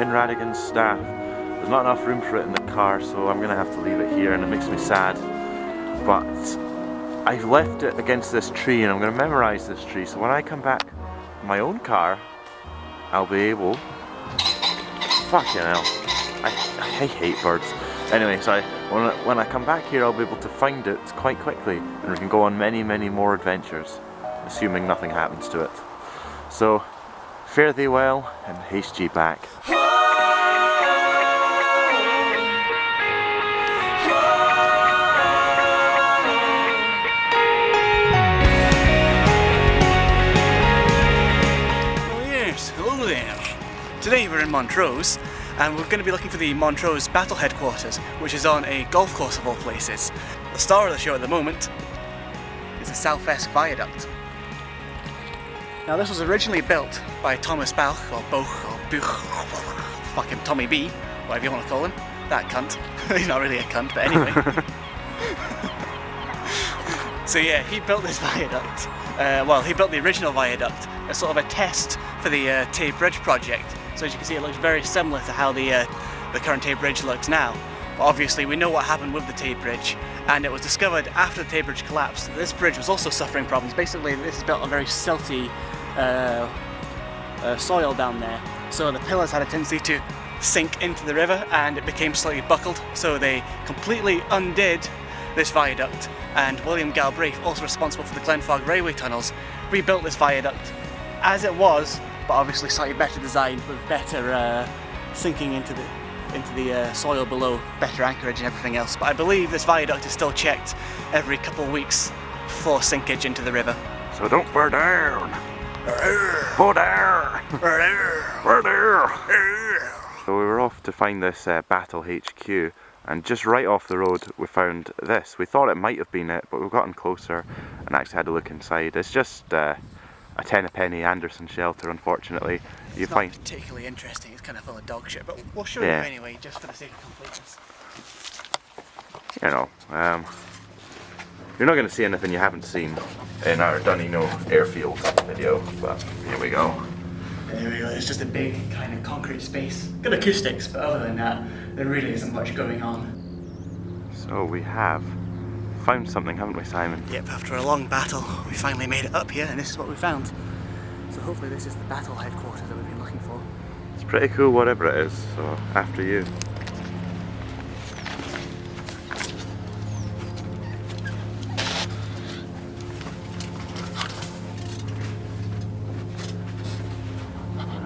Kinranigen staff. There's not enough room for it in the car, so I'm gonna have to leave it here, and it makes me sad. But I've left it against this tree, and I'm gonna memorize this tree, so when I come back in my own car, I'll be able... Fucking hell. I hate birds. Anyway, sorry, when I come back here, I'll be able to find it quite quickly, and we can go on many, many more adventures, assuming nothing happens to it. So, fare thee well, and haste ye back. Hello there! Today we're in Montrose, and we're going to be looking for the Montrose Battle Headquarters, which is on a golf course of all places. The star of the show at the moment is the South-Esk Viaduct. Now this was originally built by Thomas Bauch, or Boch, or Buch, fuck him, Tommy B, whatever you want to call him. That cunt. He's not really a cunt, but anyway. So yeah, he built this viaduct. Well, he built the original viaduct as sort of a test for the Tay Bridge project. So as you can see, it looks very similar to how the current Tay Bridge looks now. But obviously we know what happened with the Tay Bridge, and it was discovered after the Tay Bridge collapsed that this bridge was also suffering problems. Basically, this is built on very silty soil down there, so the pillars had a tendency to sink into the river and it became slightly buckled, so they completely undid this viaduct, and William Galbraith, also responsible for the Glenfog railway tunnels, rebuilt this viaduct as it was, but obviously slightly better designed with better sinking into the soil below, better anchorage and everything else. But I believe this viaduct is still checked every couple of weeks for sinkage into the river. So don't burn down! Burn down! Burn down! So we were off to find this Battle HQ, and just right off the road we found this. We thought it might have been it, but we've gotten closer and actually had a look inside. It's just a ten-a-penny Anderson shelter, unfortunately. It's not particularly interesting, it's kind of full of dog shit, but we'll show you anyway, just for the sake of completeness. You know, you're not going to see anything you haven't seen in our Dunino Airfield video, but here we go. There we go, it's just a big kind of concrete space. Good acoustics, but other than that, there really isn't much going on. So we have found something, haven't we, Simon? Yep, after a long battle, we finally made it up here, and this is what we found. So hopefully this is the battle headquarters that we've been looking for. It's pretty cool whatever it is, so after you.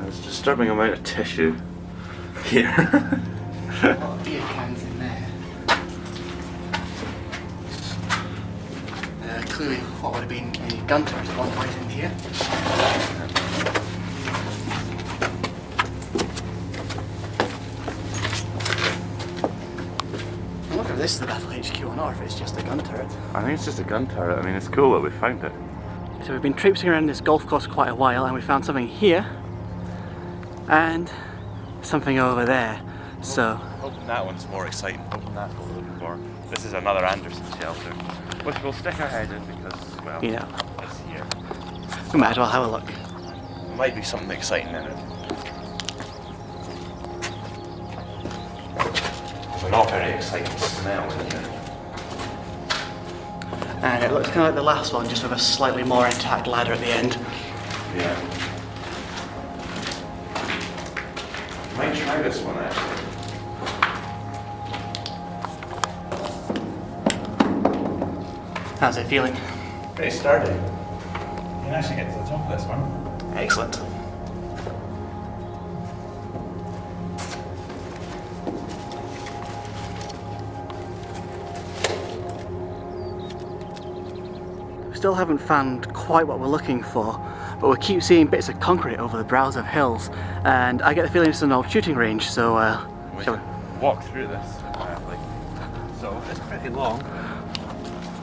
There's a disturbing amount of tissue here. A lot of beer cans in there. Clearly what would have been a gun turret at one point in here. I wonder if this is the Battle HQ or not, if it's just a gun turret. I think it's just a gun turret. I mean, it's cool that we found it. So we've been traipsing around this golf course quite a while, and we found something here and something over there. So hoping that one's more exciting. Hoping that's what we're looking for. This is another Anderson shelter, which we'll stick our head in because, well, you know, it's here. We might as well have a look. There might be something exciting in it. So not very exciting smell in here. And it looks kind of like the last one, just with a slightly more intact ladder at the end. Yeah. Might try this one actually. How's it feeling? Pretty sturdy. You can actually get to the top of this one. Excellent. We still haven't found quite what we're looking for, but we keep seeing bits of concrete over the brows of hills, and I get the feeling it's an old shooting range, so shall we walk through this? So it's pretty long.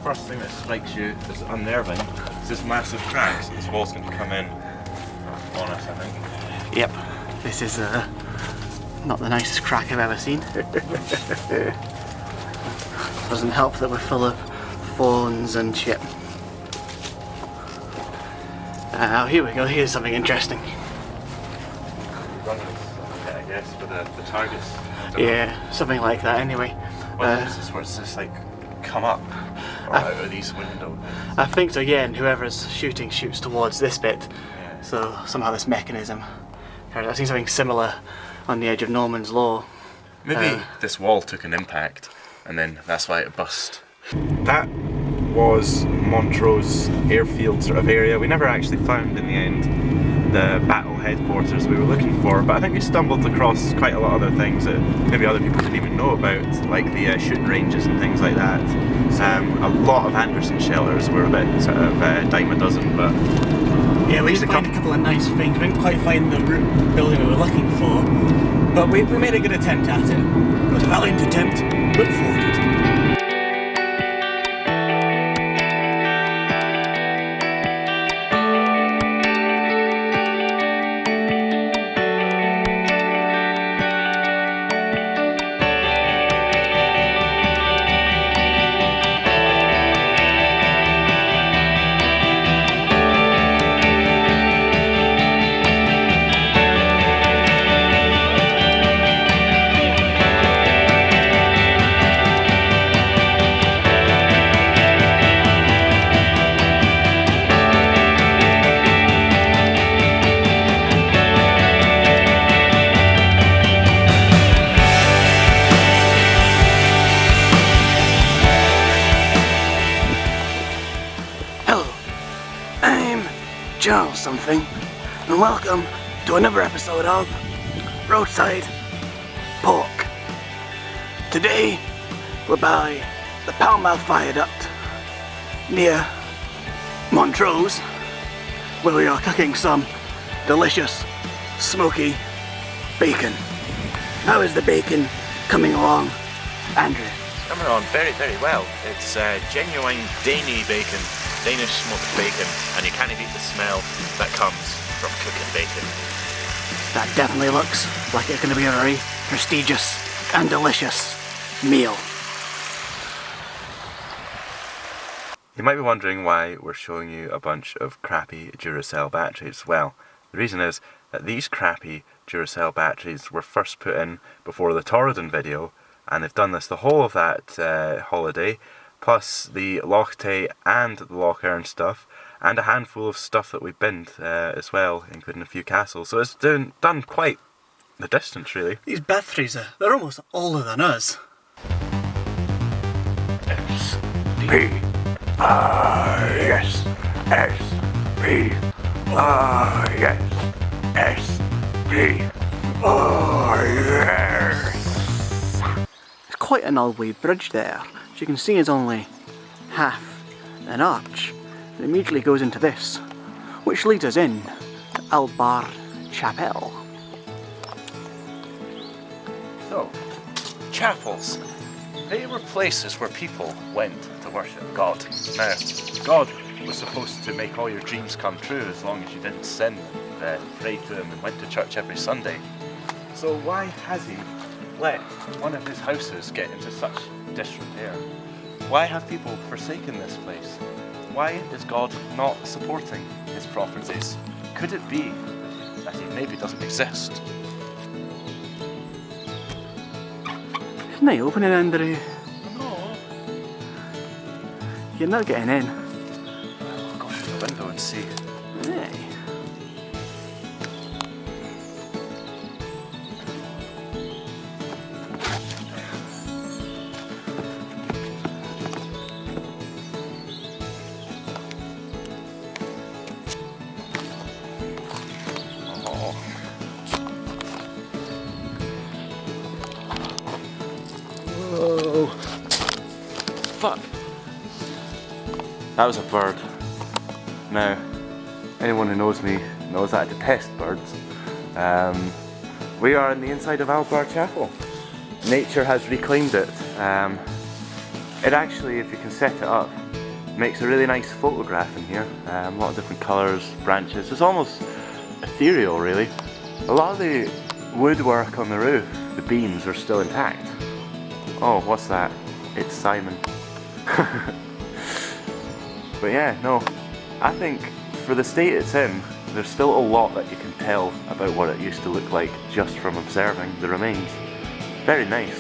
First thing that strikes you is unnerving is this massive crack, so this wall's going to come in on us, I think. Yep, this is not the nicest crack I've ever seen. Doesn't help that we're full of thorns and shit. Here we go, here's something interesting. guess, for the targets. Yeah, something like that anyway. This is where it's just like come up or out of these windows. I think so, yeah, and whoever's shooting shoots towards this bit. Yeah. So somehow this mechanism. I've seen something similar on the edge of Norman's Law. Maybe this wall took an impact and then that's why it bust. That was Montrose Airfield sort of area. We never actually found in the end the battle headquarters we were looking for, but I think we stumbled across quite a lot of other things that maybe other people didn't even know about, like the shooting ranges and things like that. A lot of Anderson shelters were a bit sort of dime a dozen, but yeah, we did find a couple of nice things. We didn't quite find the building we were looking for, but we made a good attempt at it. It was a valiant attempt, but thwarted. General something, and welcome to another episode of Roadside Pork. Today we're by the Palmouth Viaduct near Montrose, where we are cooking some delicious smoky bacon. How is the bacon coming along, Andrew? It's coming on very, very well. It's genuine Danish smoked bacon, and you can't beat the smell that comes from cooking bacon. That definitely looks like it's going to be a very prestigious and delicious meal. You might be wondering why we're showing you a bunch of crappy Duracell batteries. Well, the reason is that these crappy Duracell batteries were first put in before the Torridon video, and they've done this the whole of that holiday, plus the Loch Tay and the Loch Earn stuff, and a handful of stuff that we binned as well, including a few castles. So it's done quite the distance, really. These batteries, they're almost older than us. S P yes, S P yes, S P yes. It's quite an old wee bridge there. As you can see, it's only half an arch. It immediately goes into this, which leads us in to Aldbar Chapel. So, chapels. They were places where people went to worship God. Now, God was supposed to make all your dreams come true as long as you didn't sin and prayed to Him and went to church every Sunday. So why has He let one of His houses get into such disrepair? Why have people forsaken this place? Why is God not supporting His properties? Could it be that He maybe doesn't exist? Isn't it opening, Andrew? No. You're not getting in. I'll go through the window and see. Hey. Whoa. Fuck. That was a bird. Now, anyone who knows me knows that I detest birds. We are in the inside of Aldbar Chapel. Nature has reclaimed it. It actually, if you can set it up, makes a really nice photograph in here. A lot of different colours, branches. It's almost ethereal, really. A lot of the woodwork on the roof, the beams, are still intact. Oh, what's that? It's Simon. But yeah, no, I think for the state it's in, there's still a lot that you can tell about what it used to look like just from observing the remains. Very nice.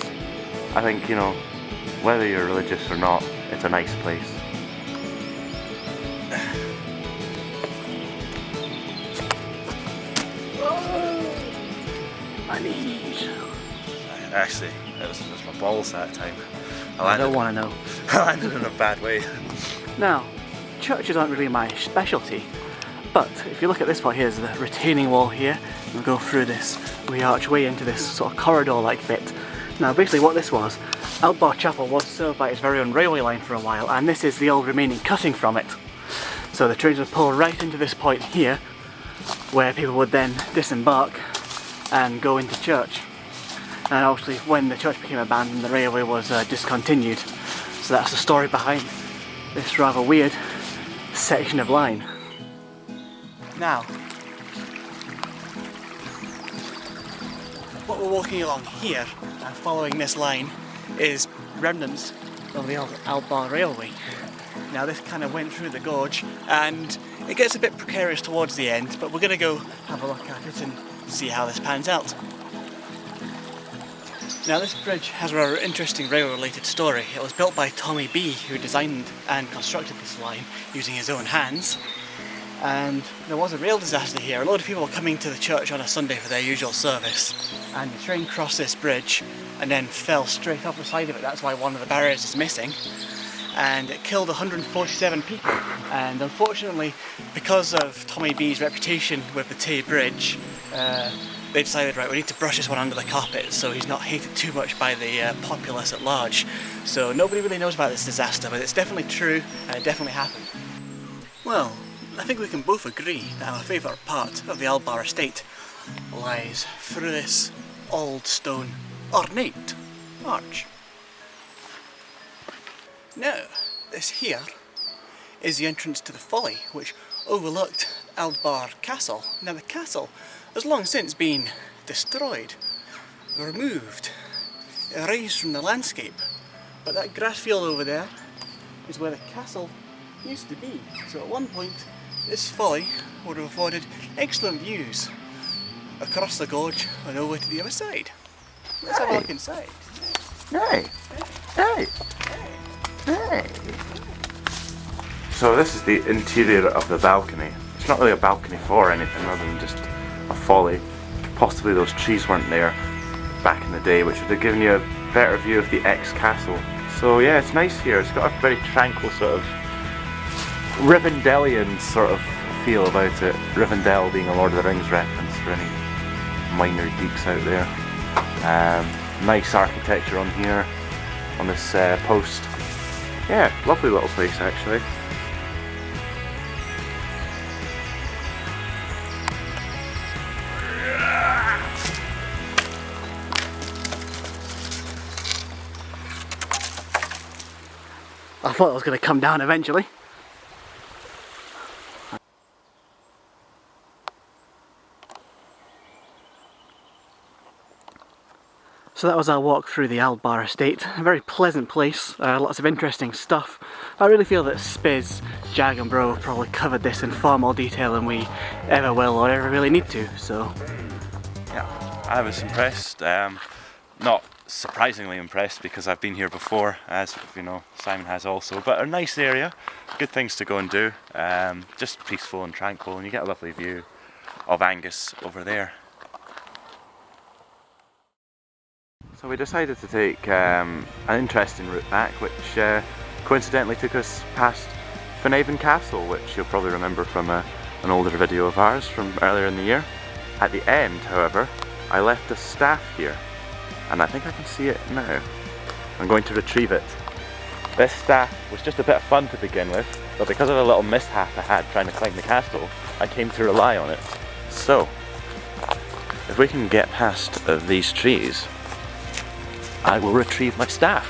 I think, you know, whether you're religious or not, it's a nice place. My knees. Actually, it was my balls that time. I don't want to know. I landed in a bad way. Now, churches aren't really my specialty, but if you look at this part here, there's the retaining wall here. We'll go through this wee archway into this sort of corridor-like bit. Now, basically what this was, Aldbar Chapel was served by its very own railway line for a while, and this is the old remaining cutting from it. So the trains would pull right into this point here, where people would then disembark and go into church. And obviously when the church became abandoned, the railway was discontinued. So that's the story behind this rather weird section of line. Now, what we're walking along here and following this line is remnants of the old Aldbar Railway. Now this kind of went through the gorge and it gets a bit precarious towards the end, but we're going to go have a look at it and see how this pans out. Now this bridge has a rather interesting rail related story. It was built by Tommy B, who designed and constructed this line using his own hands. And there was a rail disaster here. A lot of people were coming to the church on a Sunday for their usual service, and the train crossed this bridge and then fell straight off the side of it. That's why one of the barriers is missing. And it killed 147 people. And unfortunately, because of Tommy B's reputation with the Tay Bridge, they decided, right, we need to brush this one under the carpet so he's not hated too much by the populace at large. So nobody really knows about this disaster, but it's definitely true and it definitely happened. Well, I think we can both agree that our favourite part of the Aldbar Estate lies through this old stone ornate arch. Now, this here is the entrance to the folly, which overlooked Aldbar Castle. Now the castle has long since been destroyed, removed, erased from the landscape, but that grass field over there is where the castle used to be. So at one point this folly would have afforded excellent views across the gorge and over to the other side. Let's have a look inside. Hey! Hey! Hey! So this is the interior of the balcony. It's not really a balcony for anything other than just a folly. Possibly those trees weren't there back in the day, which would have given you a better view of the ex-castle. So yeah, it's nice here. It's got a very tranquil sort of Rivendelian sort of feel about it. Rivendell being a Lord of the Rings reference for any minor geeks out there. Nice architecture on here, on this post. Yeah, lovely little place actually. I thought it was going to come down eventually. So that was our walk through the Aldbar Estate. A very pleasant place, lots of interesting stuff. I really feel that Spiz, Jag and Bro have probably covered this in far more detail than we ever will or ever really need to, so... Yeah, I was impressed. Not surprisingly impressed because I've been here before, as you know, Simon has also, but a nice area, good things to go and do, just peaceful and tranquil, and you get a lovely view of Angus over there. So we decided to take an interesting route back, which coincidentally took us past Finavon Castle, which you'll probably remember from an older video of ours from earlier in the year. At the end, however, I left a staff here, and I think I can see it now. I'm going to retrieve it. This staff was just a bit of fun to begin with, but because of a little mishap I had trying to climb the castle, I came to rely on it. So, if we can get past these trees, I will retrieve my staff.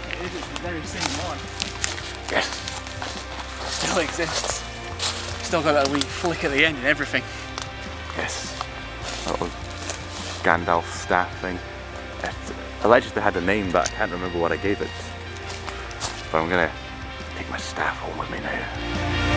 It is the very same one. Yes. Still exists. Still got that wee flick at the end and everything. Yes. Little Gandalf staff thing. It allegedly had a name, but I can't remember what I gave it. But I'm gonna take my staff home with me now.